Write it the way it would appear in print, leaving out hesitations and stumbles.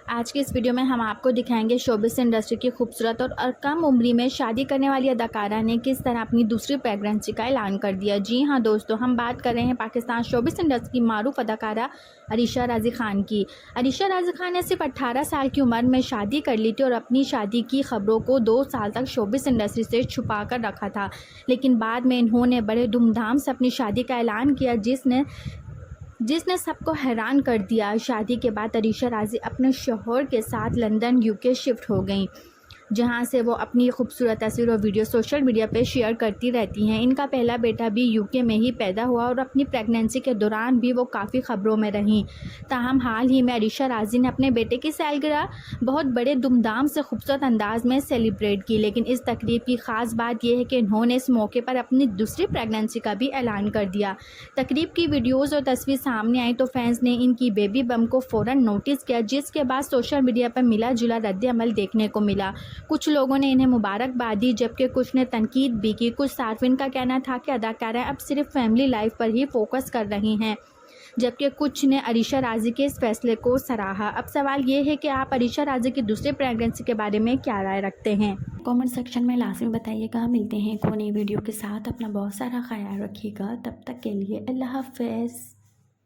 आज की इस वीडियो में हम आपको दिखाएंगे शोबिस इंडस्ट्री की खूबसूरत और कम उम्री में शादी करने वाली अदाकारा ने किस तरह अपनी दूसरी प्रेगनेंसी का ऐलान कर दिया। जी हाँ दोस्तों, हम बात कर रहे हैं पाकिस्तान शोबिस इंडस्ट्री की मारूफ अदाकारा अरीशा राजी खान की। अरीशा राजी खान ने सिर्फ 18 साल की उम्र में शादी कर ली थी और अपनी शादी की खबरों को 2 साल तक शोबिस इंडस्ट्री से छुपा कर रखा था, लेकिन बाद में इन्होंने बड़े धूमधाम से अपनी शादी का ऐलान किया जिसने सबको हैरान कर दिया। शादी के बाद अरीशा राजी अपने शौहर के साथ लंदन यूके शिफ्ट हो गईं, जहां से वो अपनी खूबसूरत तस्वीर और वीडियो सोशल मीडिया पे शेयर करती रहती हैं। इनका पहला बेटा भी यूके में ही पैदा हुआ और अपनी प्रेगनेंसी के दौरान भी वो काफ़ी खबरों में रहीं। ताहम हाल ही में अरीशा राजी ने अपने बेटे की सालगिरह बहुत बड़े धूमधाम से खूबसूरत अंदाज में सेलिब्रेट की, लेकिन इस तकरीब की ख़ास बात यह है कि इन्होंने इस मौके पर अपनी दूसरी प्रेगनेंसी का भी ऐलान कर दिया। तकरीब की वीडियोज़ और तस्वीर सामने आई तो फैंस ने इनकी बेबी बम को फ़ौरन नोटिस किया, जिसके बाद सोशल मीडिया पर मिला जुला रद्द-ए-अमल देखने को मिला। कुछ लोगों ने इन्हें मुबारकबाद दी, जबकि कुछ ने तनकीद भी की। कुछ सार्फिन का कहना था कि अदाकारा अब सिर्फ फैमिली लाइफ पर ही फोकस कर रही हैं, जबकि कुछ ने अरीशा राजी के इस फैसले को सराहा। अब सवाल ये है कि आप अरीशा राजी की दूसरी प्रेगनेंसी के बारे में क्या राय रखते हैं? कमेंट सेक्शन में लाजमी बताइएगा। मिलते हैं एक नई वीडियो के साथ। अपना बहुत सारा ख्याल रखिएगा। तब तक के लिए अल्लाह हाफ़िज़।